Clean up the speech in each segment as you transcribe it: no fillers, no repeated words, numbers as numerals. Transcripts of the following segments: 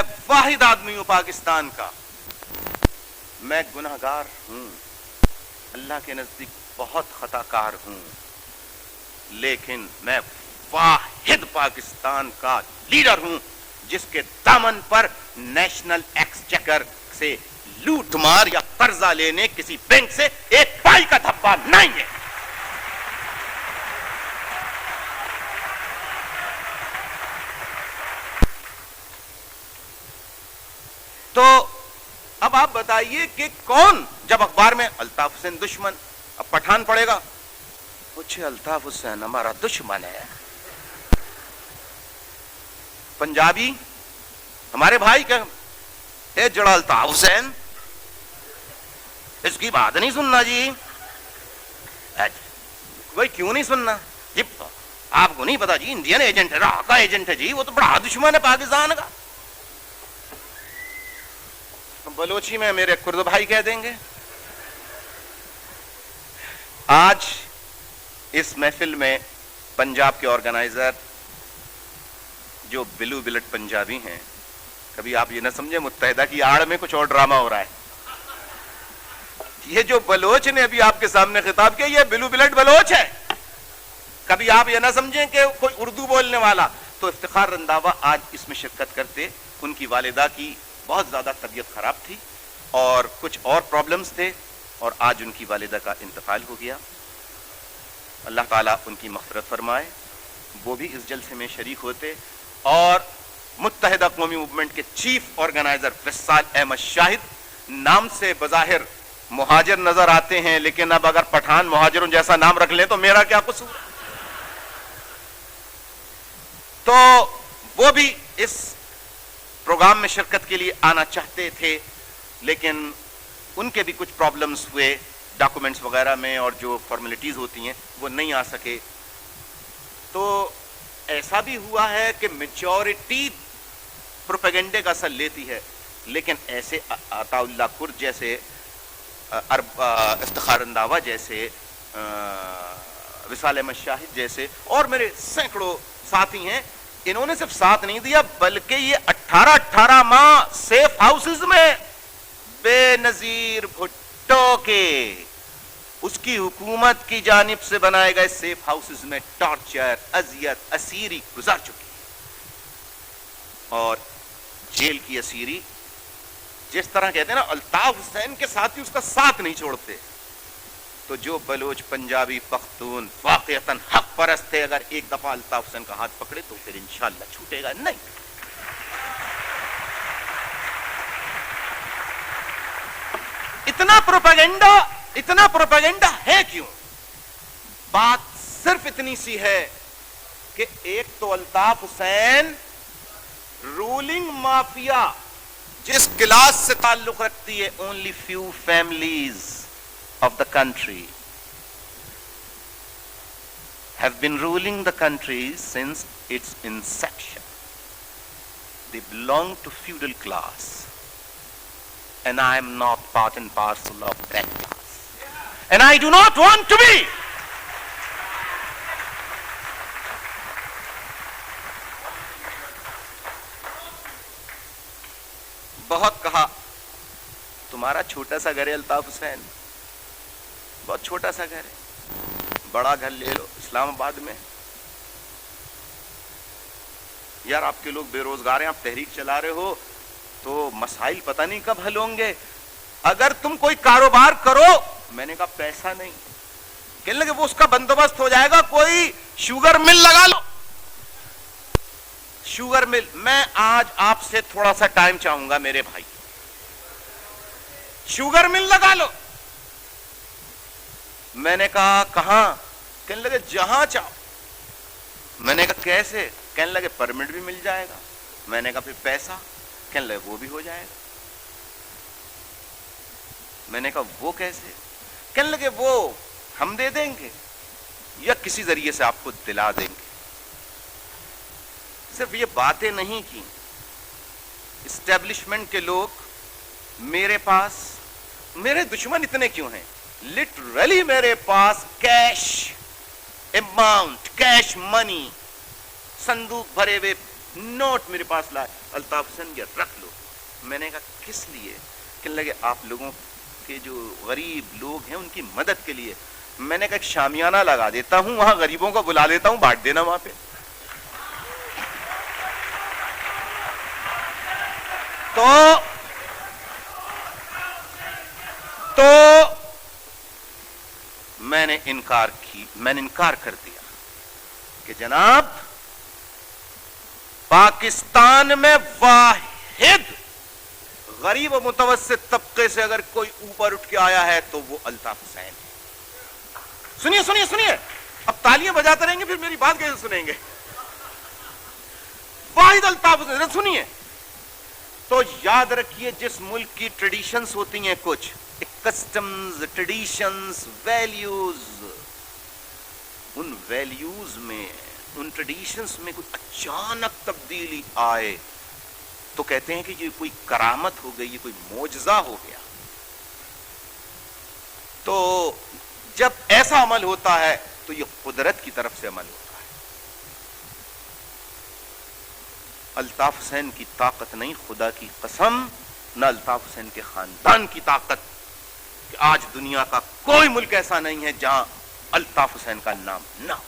میں واحد آدمی ہوں پاکستان کا، میں گناہگار ہوں، اللہ کے نزدیک بہت خطا کار ہوں، لیکن میں واحد پاکستان کا لیڈر ہوں جس کے دامن پر نیشنل ایکسچیکر سے لوٹ مار یا قرضہ لینے کسی بینک سے ایک پائی کا دھبا نہیں ہے۔ تو اب آپ بتائیے کہ کون، جب اخبار میں الطاف حسین دشمن، اب پٹھان پڑے گا، پوچھے الطاف حسین ہمارا دشمن ہے، پنجابی ہمارے بھائی کا اے جڑا الطاف حسین، اس کی بات نہیں سننا جی، بھائی کیوں نہیں سننا جی؟ آپ کو نہیں پتا جی، انڈین ایجنٹ ہے، راہ کا ایجنٹ ہے جی، وہ تو بڑا دشمن ہے پاکستان کا۔ بلوچی میں میرے کرد بھائی کہہ دیں گے۔ آج اس محفل میں پنجاب کے آرگنائزر جو بلو بلٹ پنجابی ہیں، کبھی آپ یہ نہ سمجھیں متحدہ کی آڑ میں کچھ اور ڈرامہ ہو رہا ہے۔ یہ جو بلوچ نے ابھی آپ کے سامنے خطاب کیا، یہ بلو بلٹ بلوچ ہے، کبھی آپ یہ نہ سمجھیں کہ کوئی اردو بولنے والا۔ تو افتخار رنداوا آج اس میں شرکت کرتے، ان کی والدہ کی بہت زیادہ طبیعت خراب تھی اور کچھ اور پرابلمز تھے، اور آج ان کی والدہ کا انتقال ہو گیا، اللہ تعالیٰ ان کی مغفرت فرمائے۔ وہ بھی اس جلسے میں شریک ہوتے، اور متحدہ قومی موومنٹ کے چیف آرگنائزر وصال احمد شاہد، نام سے بظاہر مہاجر نظر آتے ہیں، لیکن اب اگر پٹھان مہاجروں جیسا نام رکھ لیں تو میرا کیا قصور؟ تو وہ بھی اس پروگرام میں شرکت کے لیے آنا چاہتے تھے، لیکن ان کے بھی کچھ پرابلمز ہوئے ڈاکومنٹس وغیرہ میں، اور جو فارمیلٹیز ہوتی ہیں وہ نہیں آ سکے۔ تو ایسا بھی ہوا ہے کہ میجورٹی پروپیگنڈے کا اثر لیتی ہے، لیکن ایسے عطا اللہ کرد جیسے، افتخار رنداوا جیسے، وصال احمد شاہد جیسے، اور میرے سینکڑوں ساتھی ہیں، انہوں نے صرف ساتھ نہیں دیا بلکہ یہ 18 ماہ سیف ہاؤسز میں بے نظیر بھٹو کے، اس کی حکومت کی جانب سے بنائے گئے سیف ہاؤسز میں ٹارچر، اذیت، اسیری گزار چکی، اور جیل کی اسیری جس طرح کہتے ہیں نا الطاف حسین کے ساتھی اس کا ساتھ نہیں چھوڑتے، تو جو بلوچ پنجابی پختون واقعتاً حق پرست تھے، اگر ایک دفعہ الطاف حسین کا ہاتھ پکڑے تو پھر انشاءاللہ چھوٹے گا نہیں۔ اتنا پروپیگنڈا ہے کیوں؟ بات صرف اتنی سی ہے کہ ایک تو الطاف حسین رولنگ مافیا جس کلاس سے تعلق رکھتی ہے، only few families of the country have been ruling the country since its inception. They belong to feudal class, and I am not part and parcel of that class, and I do not want to be. بہت کہا تمہارا چھوٹا سا گھر ہے الطاف حسین، بہت چھوٹا سا گھر ہے، بڑا گھر لے لو اسلام آباد میں۔ یار آپ کے لوگ بے روزگار ہیں، آپ تحریک چلا رہے ہو، تو مسائل پتہ نہیں کب حل ہوں گے، اگر تم کوئی کاروبار کرو۔ میں نے کہا پیسہ نہیں، کہنے لگے وہ اس کا بندوبست ہو جائے گا، کوئی شوگر مل لگا لو۔ شوگر مل، میں آج آپ سے تھوڑا سا ٹائم چاہوں گا میرے بھائی، شوگر مل لگا لو۔ میں نے کہا کہاں؟ کہنے لگے جہاں چاہو۔ میں نے کہا کیسے؟ کہنے لگے پرمٹ بھی مل جائے گا۔ میں نے کہا پھر پیسہ؟ کہنے لگے وہ بھی ہو جائے گا۔ میں نے کہا وہ کیسے؟ کہنے لگے وہ ہم دے دیں گے یا کسی ذریعے سے آپ کو دلا دیں گے۔ صرف یہ باتیں نہیں کی، اسٹیبلشمنٹ کے لوگ میرے پاس، میرے دشمن اتنے کیوں ہیں، لٹرلی میرے پاس کیش اماؤنٹ، کیش منی، صندوق بھرے ہوئے نوٹ میرے پاس لائے، الطاف حسین یہ رکھ لو. میں نے کہا کس لیے؟ کہنے لگے آپ لوگوں کے جو غریب لوگ ہیں ان کی مدد کے لیے. میں نے کہا ایک شامیانہ لگا دیتا ہوں, وہاں غریبوں کو بلا لیتا ہوں, بانٹ دینا وہاں پہ. تو میں نے انکار کر دیا کہ جناب پاکستان میں واحد غریب و متوسط طبقے سے اگر کوئی اوپر اٹھ کے آیا ہے تو وہ الطاف حسین ہے. سنیے سنیے سنیے, اب تالیاں بجاتے رہیں گے پھر میری بات کیسے سنیں گے؟ واحد الطاف حسین. سنیے تو یاد رکھیے, جس ملک کی ٹریڈیشنز ہوتی ہیں, کچھ کسٹمز, ٹریڈیشنز, ویلیوز, ان ویلیوز میں, ان ٹریڈیشنز میں کوئی اچانک تبدیلی آئے تو کہتے ہیں کہ یہ کوئی کرامت ہو گئی, یہ کوئی معجزہ ہو گیا. تو جب ایسا عمل ہوتا ہے تو یہ قدرت کی طرف سے عمل ہوتا ہے. الطاف حسین کی طاقت نہیں, خدا کی قسم, نہ الطاف حسین کے خاندان کی طاقت, کہ آج دنیا کا کوئی ملک ایسا نہیں ہے جہاں الطاف حسین کا نام نہ ہو.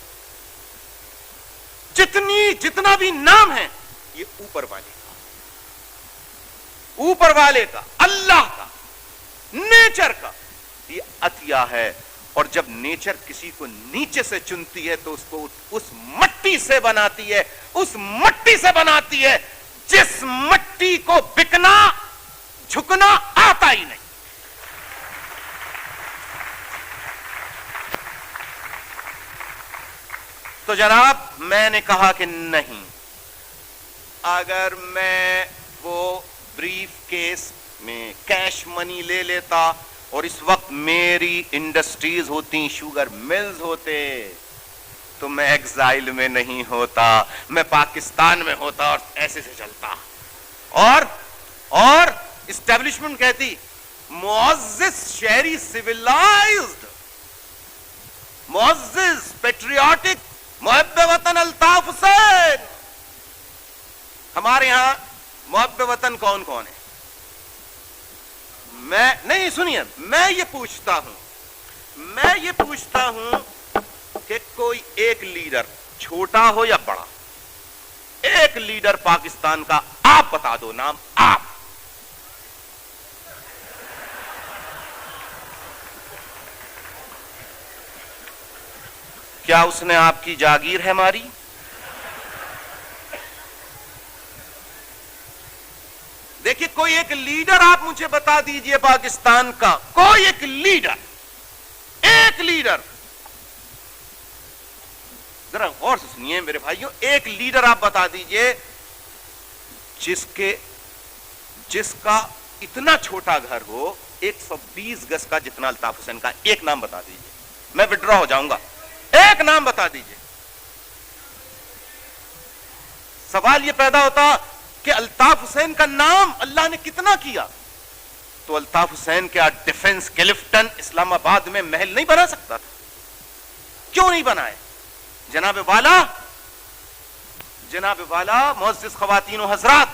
جتنا بھی نام ہے یہ اوپر والے کا, اللہ کا, نیچر کا یہ عطیہ ہے. اور جب نیچر کسی کو نیچے سے چنتی ہے تو اس کو اس مٹی سے بناتی ہے جس مٹی کو بکنا جھکنا آتا ہی نہیں. تو جناب میں نے کہا کہ نہیں, اگر میں وہ بریف کیس میں کیش منی لے لیتا اور اس وقت میری انڈسٹریز ہوتی, شوگر ملز ہوتے, تو میں ایگزائل میں نہیں ہوتا, میں پاکستان میں ہوتا اور ایسے سے چلتا. اور اسٹیبلشمنٹ کہتی معزز شہری, سیولائزڈ, معزز, پیٹریوٹک, محب وطن الطاف حسین. ہمارے ہاں محب وطن کون کون ہے؟ میں نہیں, سنیے, میں یہ پوچھتا ہوں کہ کوئی ایک لیڈر, چھوٹا ہو یا بڑا, ایک لیڈر پاکستان کا آپ بتا دو نام. آپ کیا اس نے آپ کی جاگیر ہے ماری؟ دیکھیے کوئی ایک لیڈر آپ مجھے بتا دیجئے پاکستان کا, کوئی ایک لیڈر, ذرا غور سے سنیے میرے بھائیوں, ایک لیڈر آپ بتا دیجئے جس کا اتنا چھوٹا گھر ہو, 120 گز کا جتنا الطاف حسین کا, ایک نام بتا دیجئے, میں وڈرا ہو جاؤں گا, ایک نام بتا دیجئے. سوال یہ پیدا ہوتا کہ الطاف حسین کا نام اللہ نے کتنا کیا, تو الطاف حسین کیا ڈیفنس کلفٹن اسلام آباد میں محل نہیں بنا سکتا تھا؟ کیوں نہیں بنائے؟ جناب والا, معزز خواتین و حضرات,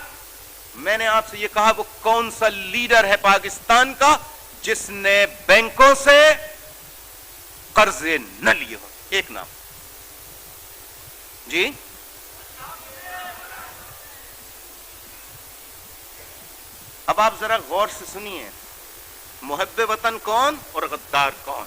میں نے آپ سے یہ کہا وہ کون سا لیڈر ہے پاکستان کا جس نے بینکوں سے قرضے نہ لیے ہو؟ ایک نام جی. اب آپ ذرا غور سے سنیے, محب وطن کون اور غدار کون؟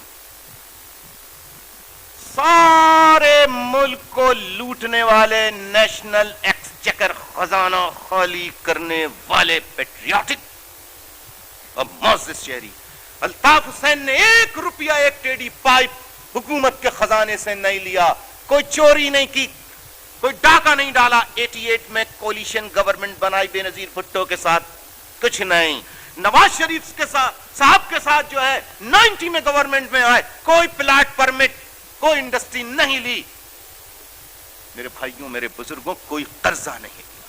سارے ملک کو لوٹنے والے, نیشنل ایکسچیکر خزانہ خالی کرنے والے پیٹریوٹک اور معزز شہری. الطاف حسین نے 1 روپیہ, 1 ٹیڈی پائپ حکومت کے خزانے سے نہیں لیا, کوئی چوری نہیں کی, کوئی ڈاکہ نہیں ڈالا. 88 میں کولیشن گورنمنٹ بنائی بے نظیر بھٹو کے ساتھ, کچھ نہیں. نواز شریف کے ساتھ, صاحب کے ساتھ جو ہے 90 میں گورنمنٹ میں آئے, کوئی پلاٹ پرمٹ, کوئی انڈسٹری نہیں لی. میرے بھائیوں, میرے بزرگوں, کوئی قرضہ نہیں لیا.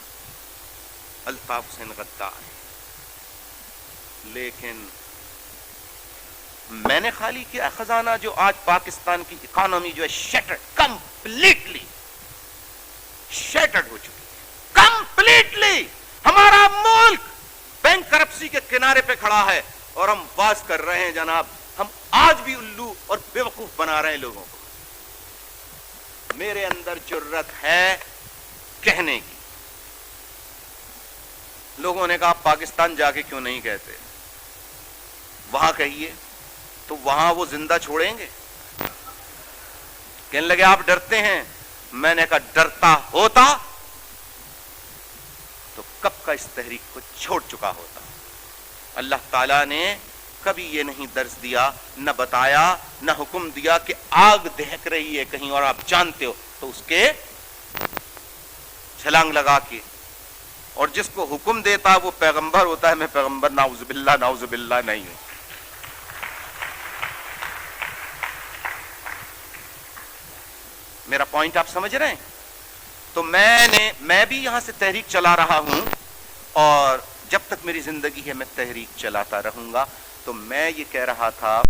الطاف حسین غدار. لیکن میں نے خالی کیا خزانہ جو آج پاکستان کی اکانومی جو ہے شیٹرڈ, کمپلیٹلی شیٹرڈ ہو چکی ہے, کمپلیٹلی. ہمارا ملک بینک کرپسی کے کنارے پہ کھڑا ہے اور ہم باز کر رہے ہیں جناب. ہم آج بھی الو اور بیوقوف بنا رہے ہیں لوگوں کو. میرے اندر جرت ہے کہنے کی. لوگوں نے کہا پاکستان جا کے کیوں نہیں کہتے؟ وہاں کہیے تو وہاں وہ زندہ چھوڑیں گے. کہنے لگے آپ ڈرتے ہیں. میں نے کہا ڈرتا ہوتا تو کب کا اس تحریک کو چھوڑ چکا ہوتا. اللہ تعالیٰ نے کبھی یہ نہیں درس دیا، نہ بتایا، نہ حکم دیا کہ آگ دہک رہی ہے کہیں اور آپ جانتے ہو تو اس کے چھلانگ لگا کے. اور جس کو حکم دیتا ہے وہ پیغمبر ہوتا ہے. میں پیغمبر نعوذ باللہ نہیں ہوں. میرا پوائنٹ آپ سمجھ رہے ہیں؟ تو میں بھی یہاں سے تحریک چلا رہا ہوں اور جب تک میری زندگی ہے میں تحریک چلاتا رہوں گا. تو میں یہ کہہ رہا تھا